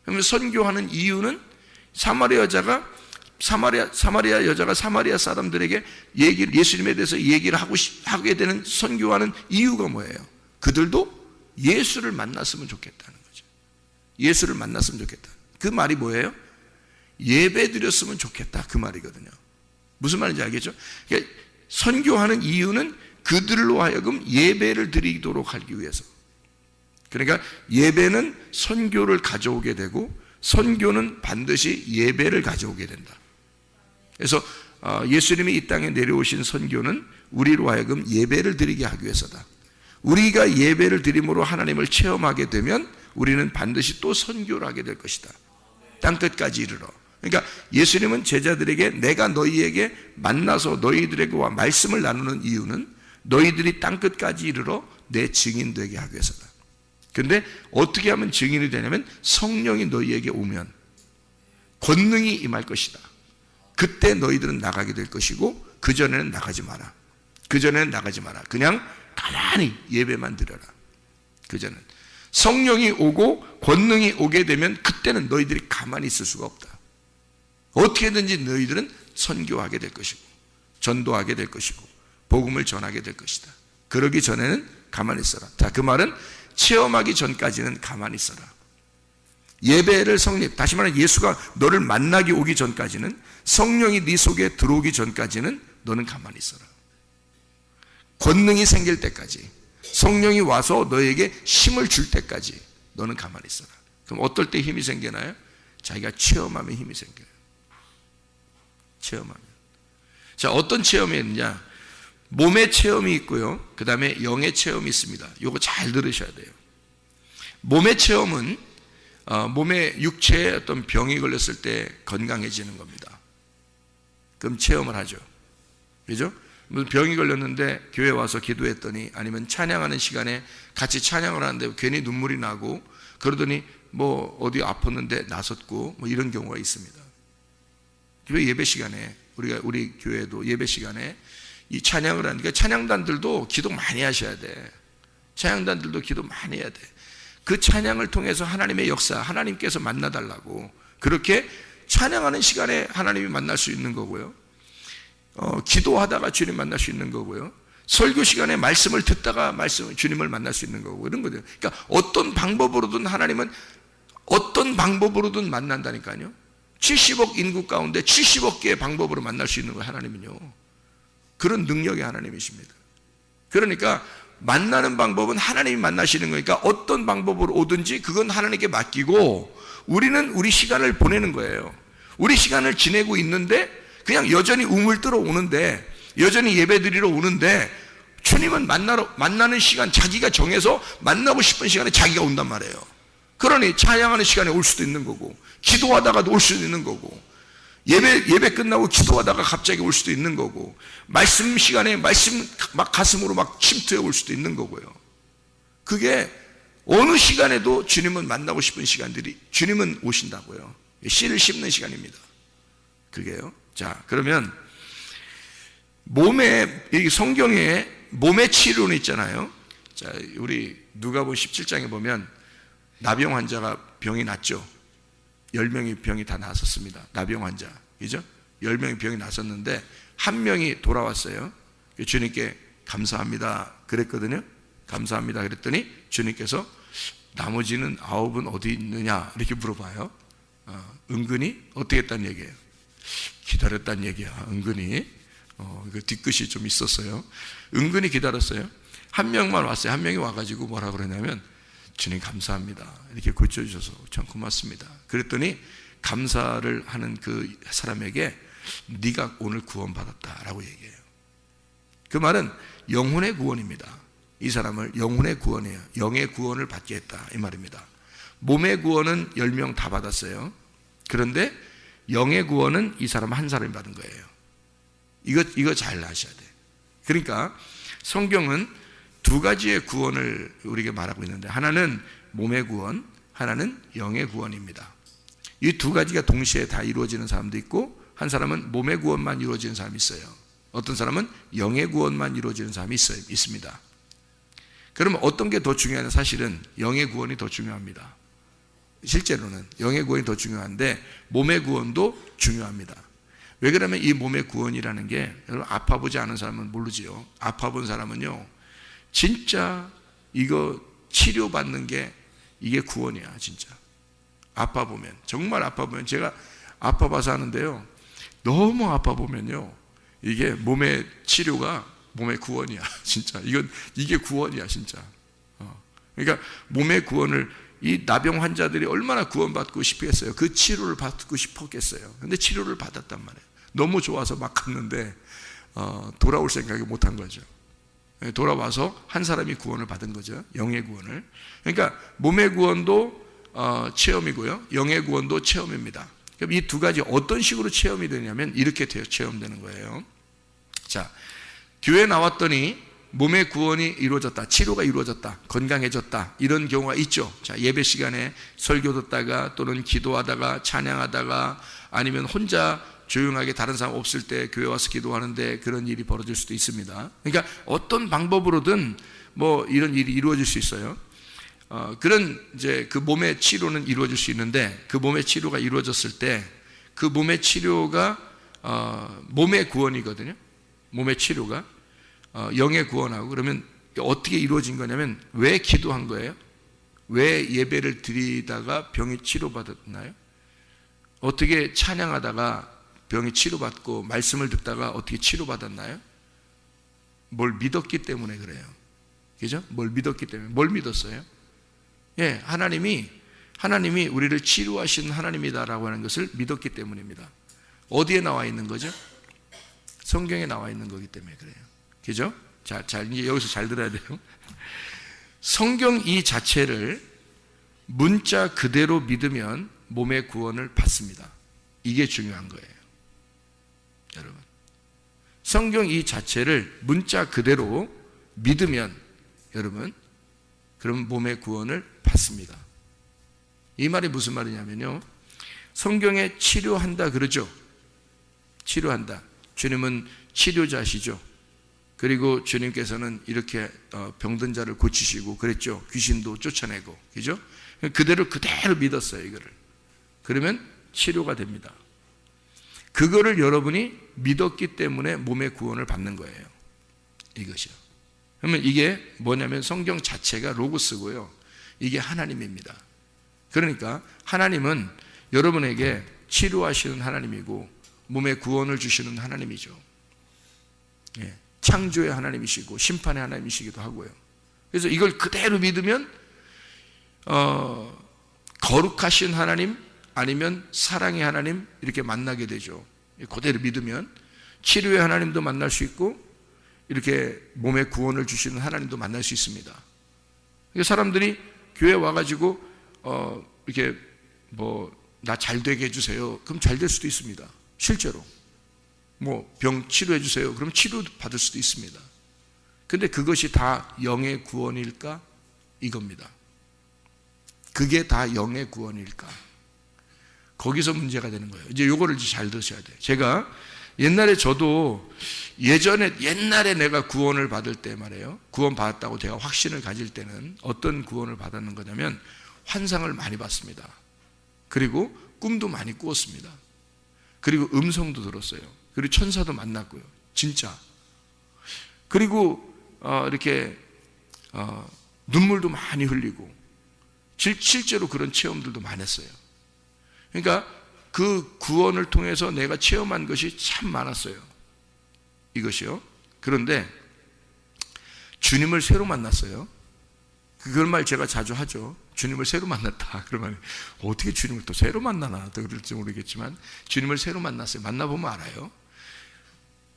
그러면 선교하는 이유는 사마리아 여자가 사마리아 사람들에게 예수님에 대해서 얘기를 하게 되는, 선교하는 이유가 뭐예요? 그들도 예수를 만났으면 좋겠다는 거죠. 예수를 만났으면 좋겠다. 그 말이 뭐예요? 예배 드렸으면 좋겠다, 그 말이거든요. 무슨 말인지 알겠죠? 그러니까 선교하는 이유는 그들로 하여금 예배를 드리도록 하기 위해서. 그러니까 예배는 선교를 가져오게 되고, 선교는 반드시 예배를 가져오게 된다. 그래서 예수님이 이 땅에 내려오신 선교는 우리로 하여금 예배를 드리게 하기 위해서다. 우리가 예배를 드림으로 하나님을 체험하게 되면 우리는 반드시 또 선교를 하게 될 것이다. 땅끝까지 이르러. 그러니까 예수님은 제자들에게 내가 너희에게 만나서 너희들에게와 말씀을 나누는 이유는 너희들이 땅끝까지 이르러 내 증인 되게 하기 위해서다. 그런데 어떻게 하면 증인이 되냐면 성령이 너희에게 오면 권능이 임할 것이다. 그때 너희들은 나가게 될 것이고, 그전에는 나가지 마라. 그전에는 나가지 마라. 그냥 가만히 예배만 드려라. 그전엔 성령이 오고 권능이 오게 되면 그때는 너희들이 가만히 있을 수가 없다. 어떻게든지 너희들은 선교하게 될 것이고, 전도하게 될 것이고, 복음을 전하게 될 것이다. 그러기 전에는 가만히 있어라. 자, 그 말은 체험하기 전까지는 가만히 있어라. 예배를 다시 말하면 예수가 너를 만나기 오기 전까지는, 성령이 네 속에 들어오기 전까지는 너는 가만히 있어라. 권능이 생길 때까지, 성령이 와서 너에게 힘을 줄 때까지 너는 가만히 있어라. 그럼 어떨 때 힘이 생기나요? 자기가 체험하면 힘이 생겨요. 체험하면. 자, 어떤 체험이 있느냐? 몸의 체험이 있고요, 그 다음에 영의 체험이 있습니다. 이거 잘 들으셔야 돼요. 몸의 체험은 몸의 육체에 어떤 병이 걸렸을 때 건강해지는 겁니다. 그럼 체험을 하죠. 그죠? 무슨 병이 걸렸는데 교회 와서 기도했더니, 아니면 찬양하는 시간에 같이 찬양을 하는데 괜히 눈물이 나고, 그러더니 뭐 어디 아팠는데 나섰고, 뭐 이런 경우가 있습니다. 교회 예배 시간에, 우리 교회도 예배 시간에 이 찬양을 하니까 찬양단들도 기도 많이 하셔야 돼. 찬양단들도 기도 많이 해야 돼. 그 찬양을 통해서 하나님의 역사, 하나님께서 만나달라고, 그렇게 찬양하는 시간에 하나님이 만날 수 있는 거고요. 기도하다가 주님 만날 수 있는 거고요. 설교 시간에 말씀을 듣다가 주님을 만날 수 있는 거고, 이런 거죠. 그러니까 어떤 방법으로든 하나님은 어떤 방법으로든 만난다니까요. 70억 인구 가운데 70억 개의 방법으로 만날 수 있는 거예요, 하나님은요. 그런 능력의 하나님이십니다. 그러니까 만나는 방법은 하나님이 만나시는 거니까 어떤 방법으로 오든지 그건 하나님께 맡기고, 우리는 우리 시간을 보내는 거예요. 우리 시간을 지내고 있는데 그냥 여전히 우물뜨러 오는데, 여전히 예배드리러 오는데, 주님은 만나는 시간 자기가 정해서 만나고 싶은 시간에 자기가 온단 말이에요. 그러니 찬양하는 시간에 올 수도 있는 거고, 기도하다가도 올 수도 있는 거고, 예배 끝나고 기도하다가 갑자기 올 수도 있는 거고, 말씀 시간에 말씀 막 가슴으로 막 침투해 올 수도 있는 거고요. 그게 어느 시간에도 주님은 만나고 싶은 시간들이 주님은 오신다고요. 씨를 심는 시간입니다. 그게요. 자, 그러면 이 성경에 몸의 치료는 있잖아요. 자, 우리 누가복음 17장에 보면 나병 환자가 병이 났죠. 10명이 병이 다 났었습니다. 나병 환자, 그죠? 10명이 병이 났었는데 한 명이 돌아왔어요. 주님께 감사합니다 그랬거든요. 감사합니다 그랬더니 주님께서 나머지는 9은 어디 있느냐 이렇게 물어봐요. 은근히 어떻게 했다는 얘기예요? 기다렸다는 얘기야. 은근히 그 뒤끝이 좀 있었어요. 은근히 기다렸어요. 한 명만 왔어요. 한 명이 와가지고 뭐라 그러냐면, 주님 감사합니다, 이렇게 고쳐주셔서 참 고맙습니다. 그랬더니 감사를 하는 그 사람에게 네가 오늘 구원받았다라고 얘기해요. 그 말은 영혼의 구원입니다. 이 사람을 영혼의 구원이에요. 영의 구원을 받게 했다, 이 말입니다. 몸의 구원은 10명 다 받았어요. 그런데 영의 구원은 이 사람 한 사람이 받은 거예요. 이거 잘 아셔야 돼요. 그러니까 성경은 두 가지의 구원을 우리에게 말하고 있는데, 하나는 몸의 구원, 하나는 영의 구원입니다. 이 두 가지가 동시에 다 이루어지는 사람도 있고, 한 사람은 몸의 구원만 이루어지는 사람이 있어요. 어떤 사람은 영의 구원만 이루어지는 사람이 있습니다. 그러면 어떤 게 더 중요하냐? 사실은 영의 구원이 더 중요합니다. 실제로는 영의 구원이 더 중요한데 몸의 구원도 중요합니다. 왜 그러면 이 몸의 구원이라는 게, 여러분 아파보지 않은 사람은 모르지요. 아파본 사람은요, 진짜 이거 치료받는 게 이게 구원이야. 진짜 아파보면, 정말 아파보면, 제가 아파봐서 하는데요, 너무 아파보면요, 이게 몸의 치료가 몸의 구원이야. 진짜 이게 구원이야 진짜. 그러니까 몸의 구원을, 이 나병 환자들이 얼마나 구원받고 싶겠어요. 그 치료를 받고 싶었겠어요. 근데 치료를 받았단 말이에요. 너무 좋아서 막 갔는데 돌아올 생각이 못한 거죠. 돌아와서 한 사람이 구원을 받은 거죠. 영의 구원을. 그러니까 몸의 구원도 체험이고요, 영의 구원도 체험입니다. 그럼 이 두 가지 어떤 식으로 체험이 되냐면 이렇게 체험되는 거예요. 자, 교회 나왔더니 몸의 구원이 이루어졌다, 치료가 이루어졌다, 건강해졌다, 이런 경우가 있죠. 자, 예배 시간에 설교 듣다가 또는 기도하다가 찬양하다가 아니면 혼자 조용하게 다른 사람 없을 때 교회 와서 기도하는데 그런 일이 벌어질 수도 있습니다. 그러니까 어떤 방법으로든 뭐 이런 일이 이루어질 수 있어요. 그런 이제 그 몸의 치료는 이루어질 수 있는데, 그 몸의 치료가 이루어졌을 때 그 몸의 치료가 몸의 구원이거든요. 몸의 치료가 영의 구원하고, 그러면 어떻게 이루어진 거냐면, 왜 기도한 거예요? 왜 예배를 드리다가 병이 치료받았나요? 어떻게 찬양하다가 병이 치료받고 말씀을 듣다가 어떻게 치료받았나요? 뭘 믿었기 때문에 그래요. 그죠? 뭘 믿었기 때문에. 뭘 믿었어요? 예, 하나님이 우리를 치료하신 하나님이다라고 하는 것을 믿었기 때문입니다. 어디에 나와 있는 거죠? 성경에 나와 있는 거기 때문에 그래요. 그죠? 이제 여기서 잘 들어야 돼요. 성경 이 자체를 문자 그대로 믿으면 몸의 구원을 받습니다. 이게 중요한 거예요. 여러분, 성경 이 자체를 문자 그대로 믿으면 여러분, 그럼 몸의 구원을 받습니다. 이 말이 무슨 말이냐면요, 성경에 치료한다 그러죠. 치료한다. 주님은 치료자시죠. 그리고 주님께서는 이렇게 병든 자를 고치시고 그랬죠. 귀신도 쫓아내고, 그죠? 그대로 믿었어요, 이거를. 그러면 치료가 됩니다. 그거를 여러분이 믿었기 때문에 몸의 구원을 받는 거예요. 이것이요. 그러면 이게 뭐냐면 성경 자체가 로고스고요. 이게 하나님입니다. 그러니까 하나님은 여러분에게 치료하시는 하나님이고 몸의 구원을 주시는 하나님이죠. 예, 창조의 하나님이시고 심판의 하나님이시기도 하고요. 그래서 이걸 그대로 믿으면 거룩하신 하나님 아니면 사랑의 하나님 이렇게 만나게 되죠. 그대로 믿으면 치료의 하나님도 만날 수 있고 이렇게 몸의 구원을 주시는 하나님도 만날 수 있습니다. 사람들이 교회 와가지고 이렇게 나 잘 되게 해주세요. 그럼 잘 될 수도 있습니다. 실제로 병 치료해 주세요. 그럼 치료 받을 수도 있습니다. 근데 그것이 다 영의 구원일까? 이겁니다. 그게 다 영의 구원일까? 거기서 문제가 되는 거예요. 이제 요거를 잘 들으셔야 돼요. 제가 옛날에 옛날에 내가 구원을 받을 때 말이에요. 구원 받았다고 제가 확신을 가질 때는 어떤 구원을 받았는 거냐면 환상을 많이 봤습니다. 그리고 꿈도 많이 꾸었습니다. 그리고 음성도 들었어요. 그리고 천사도 만났고요. 진짜. 그리고 이렇게 눈물도 많이 흘리고 실제로 그런 체험들도 많았어요. 그러니까 그 구원을 통해서 내가 체험한 것이 참 많았어요. 이것이요. 그런데 주님을 새로 만났어요. 그런 말 제가 자주 하죠. 주님을 새로 만났다. 그러면 어떻게 주님을 또 새로 만나나 또 그럴지 모르겠지만 주님을 새로 만났어요. 만나보면 알아요.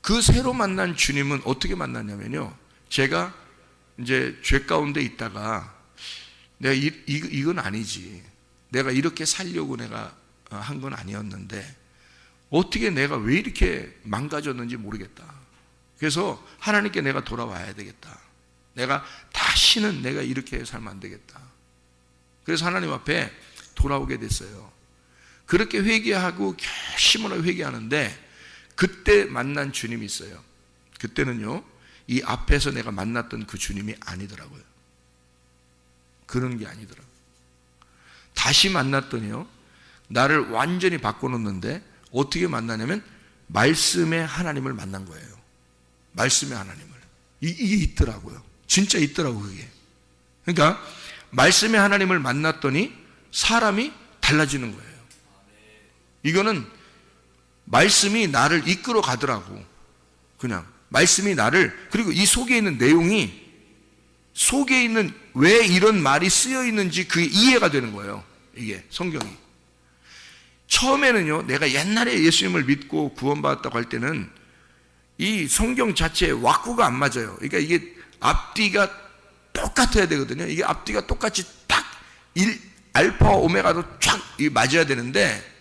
그 새로 만난 주님은 어떻게 만났냐면요. 제가 이제 죄 가운데 있다가 내가 이건 아니지. 내가 이렇게 살려고 내가 한 건 아니었는데 어떻게 내가 왜 이렇게 망가졌는지 모르겠다. 그래서 하나님께 내가 돌아와야 되겠다. 내가 다시는 내가 이렇게 살면 안 되겠다. 그래서 하나님 앞에 돌아오게 됐어요. 그렇게 회개하고 결심으로 회개하는데 그때 만난 주님이 있어요. 그때는요, 이 앞에서 내가 만났던 그 주님이 아니더라고요. 그런 게 아니더라고요. 다시 만났더니요, 나를 완전히 바꿔놓는데 어떻게 만나냐면 말씀의 하나님을 만난 거예요. 말씀의 하나님을. 이게 있더라고요. 진짜 있더라고요, 그게. 그러니까 말씀의 하나님을 만났더니 사람이 달라지는 거예요. 이거는 말씀이 나를 이끌어 가더라고. 그냥 말씀이 나를, 그리고 이 속에 있는 내용이 속에 있는 왜 이런 말이 쓰여 있는지 그게 이해가 되는 거예요. 이게 성경이. 처음에는요, 내가 옛날에 예수님을 믿고 구원받았다고 할 때는 이 성경 자체에 왁구가 안 맞아요. 그러니까 이게 앞뒤가 똑같아야 되거든요. 이게 앞뒤가 똑같이 딱 알파와 오메가도 쫙 맞아야 되는데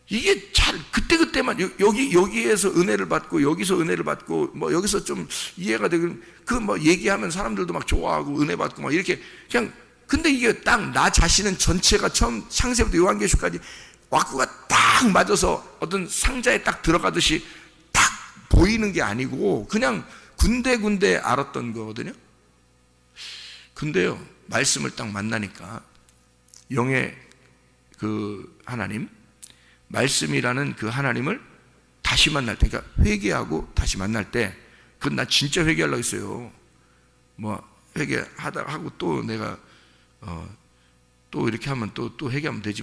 이게 잘 그때만 여기에서 은혜를 받고 여기서 은혜를 받고 여기서 좀 이해가 되고 얘기하면 사람들도 막 좋아하고 은혜 받고 막 이렇게 그냥. 근데 이게 딱 나 자신은 전체가 처음 창세부터 요한계시록까지 왁구가 딱 맞아서 어떤 상자에 딱 들어가듯이 딱 보이는 게 아니고 그냥 군데군데 알았던 거거든요. 근데요, 말씀을 딱 만나니까 영의 그 하나님, 말씀이라는 그 하나님을 다시 만날 때, 그러니까 회개하고 다시 만날 때, 그건 나 진짜 회개하려고 했어요. 회개하다 하고 또 내가 또 이렇게 하면 또 회개하면 되지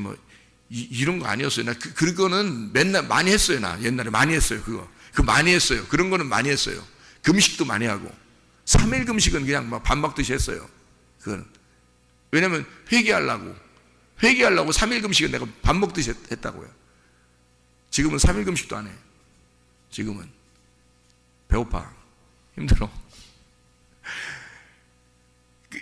이런 거 아니었어요. 나 그거는 맨날 많이 했어요. 나 옛날에 많이 했어요. 그거 많이 했어요. 그런 거는 많이 했어요. 금식도 많이 하고 3일 금식은 그냥 밥 먹듯이 했어요. 그거는 왜냐면 회개하려고 3일 금식은 내가 밥 먹듯이 했다고요. 지금은 3일 금식도 안 해. 지금은 배고파, 힘들어.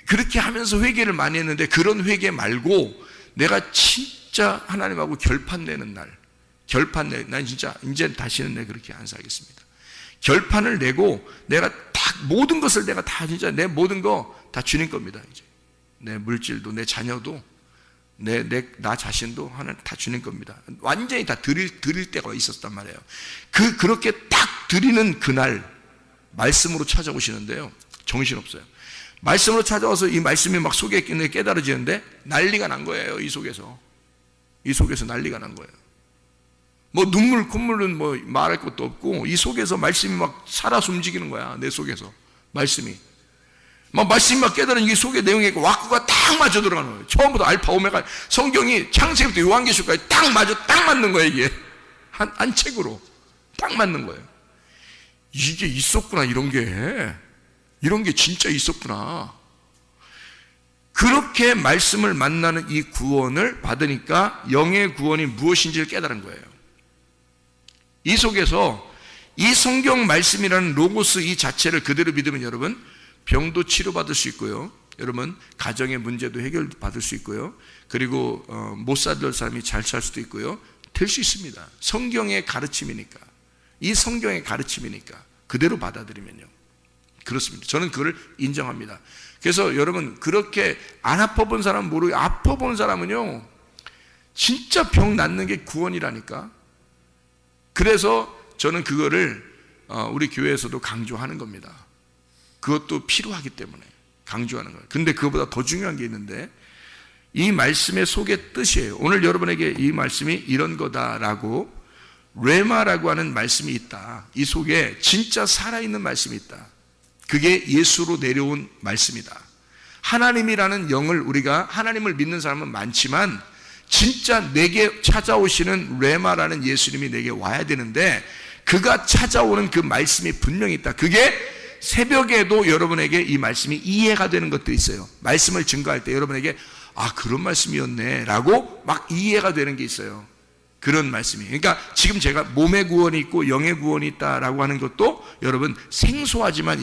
그렇게 하면서 회개를 많이 했는데 그런 회개 말고 내가 진짜 하나님하고 결판내는 날, 난 진짜 이제 다시는 내가 그렇게 안 살겠습니다. 결판을 내고 내가 딱 모든 것을 내가 다 진짜 내 모든 거 다 주님 겁니다. 이제 내 물질도 내 자녀도 나 자신도 하나님 다 주님 겁니다. 완전히 다 드릴 때가 있었단 말이에요. 그렇게 딱 드리는 그날 말씀으로 찾아오시는데요, 정신없어요. 말씀으로 찾아와서 이 말씀이 막 속에 깨달아지는데 난리가 난 거예요. 이 속에서 난리가 난 거예요. 뭐 눈물 콧물은 뭐 말할 것도 없고 이 속에서 말씀이 막 살아서 움직이는 거야. 내 속에서 말씀이 막 깨달은 이 속의 내용에 와꾸가 딱 맞아 들어가는 거예요. 처음부터 알파 오메가, 성경이 창세기부터 요한계시록까지 딱 맞는 거예요. 이게 한 책으로 딱 맞는 거예요. 이게 있었구나. 이런 게 진짜 있었구나. 그렇게 말씀을 만나는 이 구원을 받으니까 영의 구원이 무엇인지를 깨달은 거예요. 이 속에서 이 성경 말씀이라는 로고스 이 자체를 그대로 믿으면 여러분, 병도 치료받을 수 있고요, 여러분 가정의 문제도 해결받을 수 있고요, 그리고 못 살던 사람이 잘 살 수도 있고요, 될 수 있습니다. 성경의 가르침이니까, 이 성경의 가르침이니까 그대로 받아들이면요 그렇습니다. 저는 그걸 인정합니다. 그래서 여러분, 그렇게 안 아파본 사람은 모르고 아파본 사람은요 진짜 병 낫는 게 구원이라니까. 그래서 저는 그거를 우리 교회에서도 강조하는 겁니다. 그것도 필요하기 때문에 강조하는 거예요. 근데 그것보다 더 중요한 게 있는데, 이 말씀의 속의 뜻이에요. 오늘 여러분에게 이 말씀이 이런 거다라고, 레마라고 하는 말씀이 있다. 이 속에 진짜 살아있는 말씀이 있다. 그게 예수로 내려온 말씀이다. 하나님이라는 영을, 우리가 하나님을 믿는 사람은 많지만 진짜 내게 찾아오시는 레마라는 예수님이 내게 와야 되는데, 그가 찾아오는 그 말씀이 분명히 있다. 그게 새벽에도 여러분에게 이 말씀이 이해가 되는 것들이 있어요. 말씀을 증거할 때 여러분에게 그런 말씀이었네 라고 막 이해가 되는 게 있어요. 그런 말씀이. 그러니까 지금 제가 몸의 구원이 있고 영의 구원이 있다라고 하는 것도 여러분 생소하지만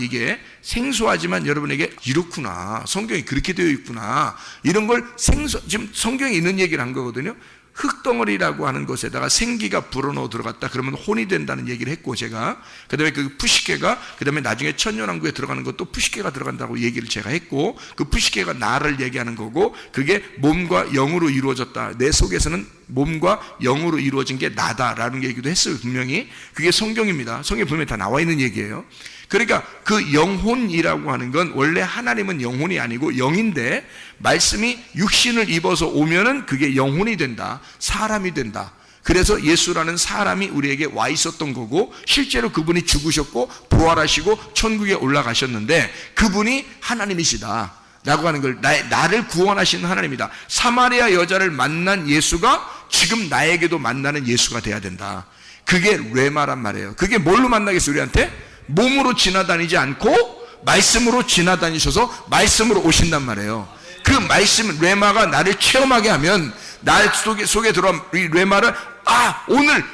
여러분에게 이렇구나, 성경이 그렇게 되어 있구나, 이런 걸 지금 성경에 있는 얘기를 한 거거든요. 흙덩어리라고 하는 것에다가 생기가 불어넣어 들어갔다 그러면 혼이 된다는 얘기를 했고, 제가 그 다음에 그 푸시케가 그 다음에 나중에 천년왕국에 들어가는 것도 푸시케가 들어간다고 얘기를 제가 했고, 그 푸시케가 나를 얘기하는 거고, 그게 몸과 영으로 이루어졌다, 내 속에서는 몸과 영으로 이루어진 게 나다라는 얘기도 했어요. 분명히 그게 성경입니다. 성경에 분명히 다 나와 있는 얘기예요. 그러니까 그 영혼이라고 하는 건 원래 하나님은 영혼이 아니고 영인데, 말씀이 육신을 입어서 오면은 그게 영혼이 된다, 사람이 된다. 그래서 예수라는 사람이 우리에게 와 있었던 거고, 실제로 그분이 죽으셨고 부활하시고 천국에 올라가셨는데 그분이 하나님이시다 라고 하는 걸, 나를 구원하시는 하나님이다. 사마리아 여자를 만난 예수가 지금 나에게도 만나는 예수가 돼야 된다. 그게 레마란 말이에요. 그게 뭘로 만나겠어요? 우리한테 몸으로 지나다니지 않고 말씀으로 지나다니셔서 말씀으로 오신단 말이에요. 그 말씀 레마가 나를 체험하게 하면, 나 속에 들어온 이 레마를 오늘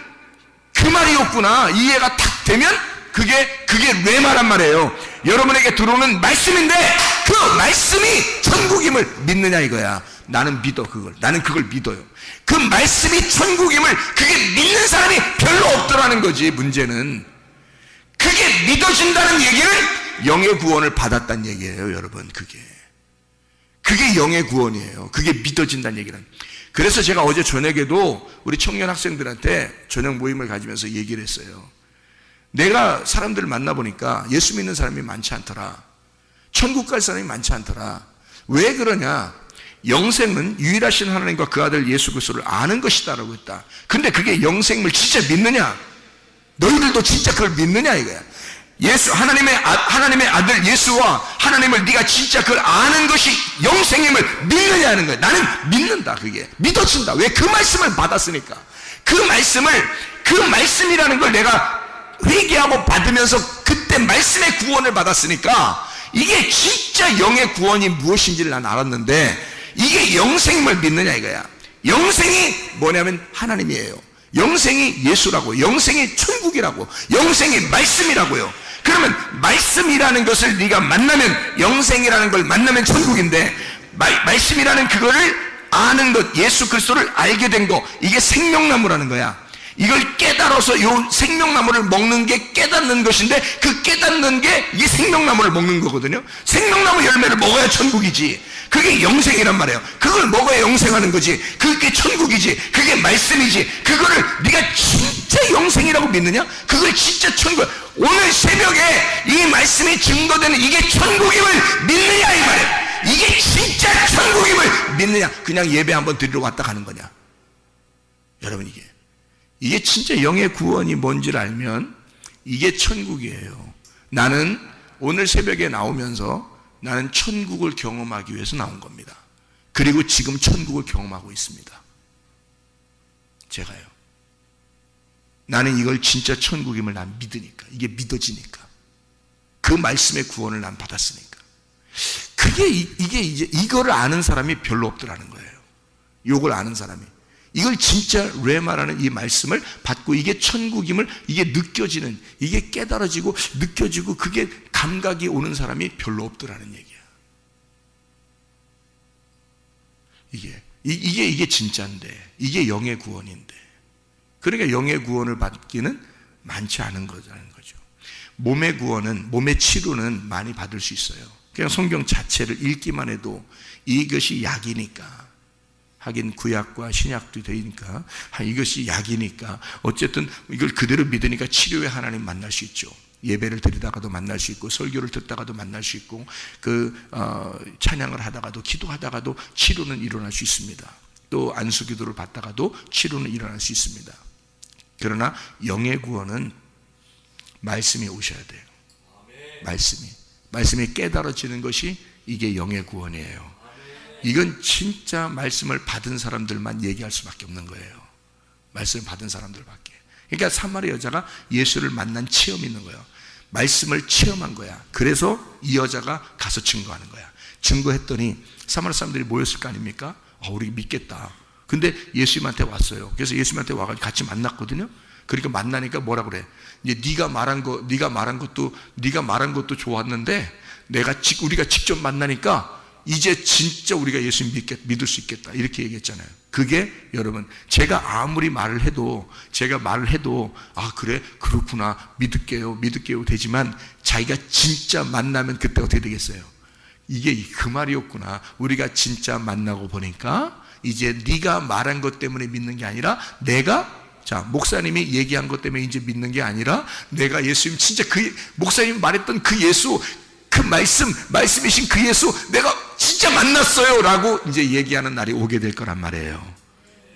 그 말이었구나 이해가 탁 되면 그게 레마란 말이에요. 여러분에게 들어오는 말씀인데 그 말씀이 천국임을 믿느냐 이거야. 나는 믿어 그걸. 나는 그걸 믿어요. 그 말씀이 천국임을 그게 믿는 사람이 별로 없더라는 거지. 문제는 그게 믿어진다는 얘기는 영의 구원을 받았다는 얘기예요. 여러분, 그게 영의 구원이에요. 그게 믿어진다는 얘기는. 그래서 제가 어제 저녁에도 우리 청년 학생들한테 저녁 모임을 가지면서 얘기를 했어요. 내가 사람들을 만나보니까 예수 믿는 사람이 많지 않더라. 천국 갈 사람이 많지 않더라. 왜 그러냐? 영생은 유일하신 하나님과 그 아들 예수 그리스도를 아는 것이다 라고 했다. 근데 그게 영생을 진짜 믿느냐? 너희들도 진짜 그걸 믿느냐 이거야. 하나님의 아들 예수와 하나님을 네가 진짜 그걸 아는 것이 영생임을 믿느냐 하는 거야. 나는 믿는다. 그게 믿어진다. 왜? 그 말씀을 받았으니까. 그 말씀이라는 걸 내가 회개하고 받으면서 그때 말씀의 구원을 받았으니까, 이게 진짜 영의 구원이 무엇인지를 난 알았는데, 이게 영생임을 믿느냐 이거야. 영생이 뭐냐면 하나님이에요. 영생이 예수라고, 영생이 천국이라고, 영생이 말씀이라고요. 그러면 말씀이라는 것을 네가 만나면, 영생이라는 걸 만나면 천국인데, 말씀이라는 그거를 아는 것, 예수 그리스도를 알게 된 거, 이게 생명나무라는 거야. 이걸 깨달아서 요 생명나무를 먹는 게 깨닫는 것인데, 그 깨닫는 게 이 생명나무를 먹는 거거든요. 생명나무 열매를 먹어야 천국이지. 그게 영생이란 말이에요. 그걸 먹어야 영생하는 거지. 그게 천국이지. 그게 말씀이지. 그거를 네가 진짜 영생이라고 믿느냐? 그걸 진짜 천국, 오늘 새벽에 이 말씀이 증거되는 이게 천국임을 믿느냐 이 말이에요. 이게 진짜 천국임을 믿느냐? 그냥 예배 한번 드리러 왔다 가는 거냐? 여러분, 이게 진짜 영의 구원이 뭔지를 알면 이게 천국이에요. 나는 오늘 새벽에 나오면서 나는 천국을 경험하기 위해서 나온 겁니다. 그리고 지금 천국을 경험하고 있습니다. 제가요. 나는 이걸 진짜 천국임을 난 믿으니까, 이게 믿어지니까, 그 말씀의 구원을 난 받았으니까. 이게 이제 이거를 아는 사람이 별로 없더라는 거예요. 이걸 아는 사람이. 이걸 진짜 레마라는 이 말씀을 받고 이게 천국임을 이게 느껴지는, 이게 깨달아지고 느껴지고 그게 감각이 오는 사람이 별로 없더라는 얘기야. 이게 진짜인데, 이게 영의 구원인데, 그러니까 영의 구원을 받기는 많지 않은 거라는 거죠. 몸의 구원은, 몸의 치료는 많이 받을 수 있어요. 그냥 성경 자체를 읽기만 해도 이것이 약이니까, 하긴 구약과 신약도 되니까 이것이 약이니까 어쨌든 이걸 그대로 믿으니까 치료의 하나님 만날 수 있죠. 예배를 드리다가도 만날 수 있고, 설교를 듣다가도 만날 수 있고, 찬양을 하다가도, 기도하다가도 치료는 일어날 수 있습니다. 또 안수기도를 받다가도 치료는 일어날 수 있습니다. 그러나 영의 구원은 말씀이 오셔야 돼요. 말씀이 깨달아지는 것이 이게 영의 구원이에요. 이건 진짜 말씀을 받은 사람들만 얘기할 수밖에 없는 거예요. 말씀을 받은 사람들밖에. 그러니까 사마리아 여자가 예수를 만난 체험이 있는 거예요. 말씀을 체험한 거야. 그래서 이 여자가 가서 증거하는 거야. 증거했더니 사마리아 사람들이 모였을 거 아닙니까? 우리 믿겠다. 근데 예수님한테 왔어요. 그래서 예수님한테 와가지고 같이 만났거든요. 그러니까 만나니까 뭐라 그래? 이제 네가 말한 것도 좋았는데 우리가 직접 만나니까 이제 진짜 우리가 예수님 믿을 수 있겠다. 이렇게 얘기했잖아요. 그게 여러분, 제가 아무리 말을 해도 그래, 그렇구나, 믿을게요 되지만 자기가 진짜 만나면 그때 어떻게 되겠어요? 이게 그 말이었구나. 우리가 진짜 만나고 보니까 이제 네가 말한 것 때문에 믿는 게 아니라 목사님이 얘기한 것 때문에 이제 믿는 게 아니라 내가 예수님 진짜 목사님이 말했던 그 예수, 그 말씀이신 그 예수 내가 진짜 만났어요 라고 이제 얘기하는 날이 오게 될 거란 말이에요.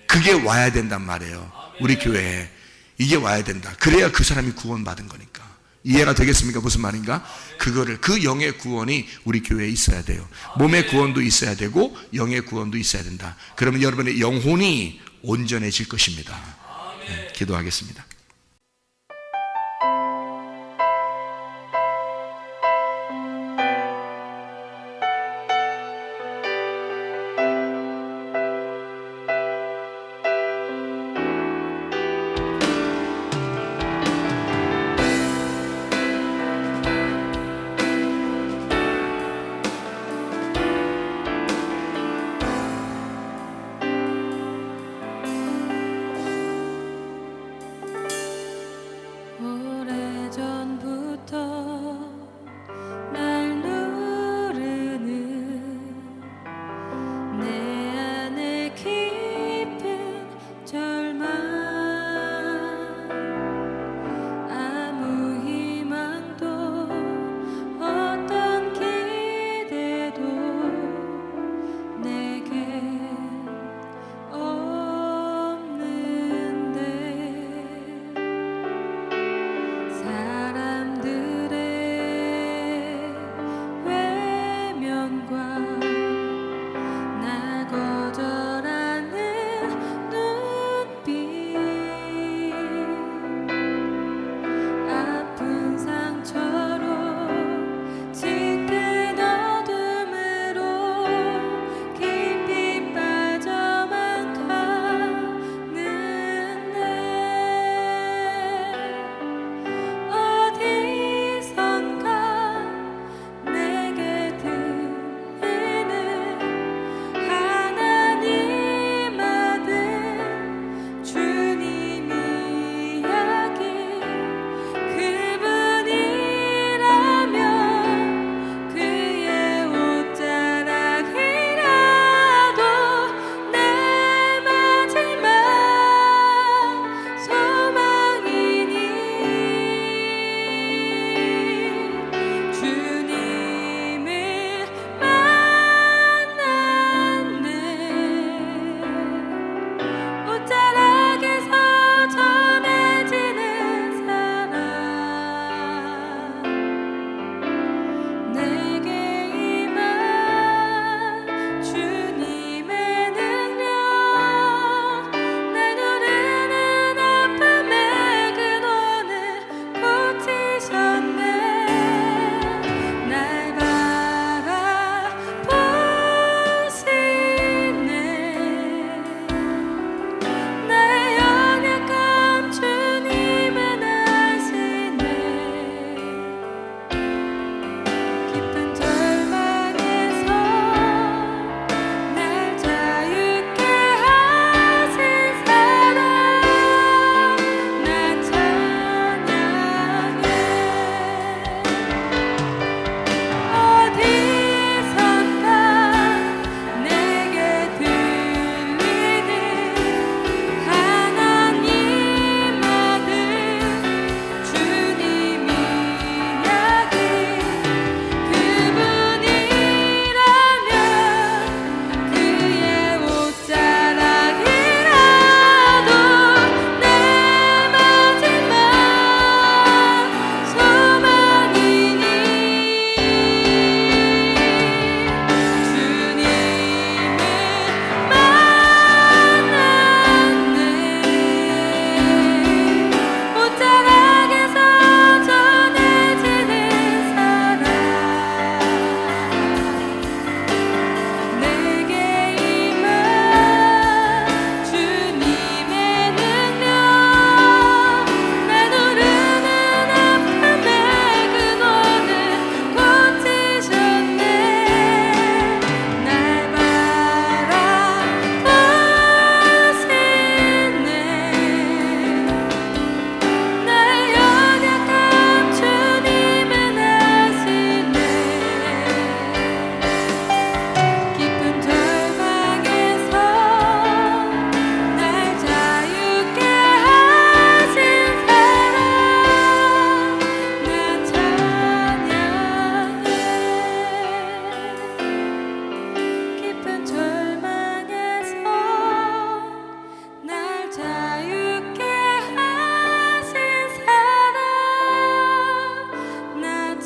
그게 와야 된단 말이에요. 우리 교회에 이게 와야 된다. 그래야 그 사람이 구원받은 거니까. 이해가 되겠습니까? 무슨 말인가? 그 영의 구원이 우리 교회에 있어야 돼요. 몸의 구원도 있어야 되고 영의 구원도 있어야 된다. 그러면 여러분의 영혼이 온전해질 것입니다. 네, 기도하겠습니다.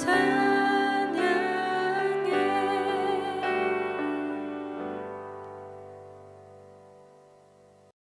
사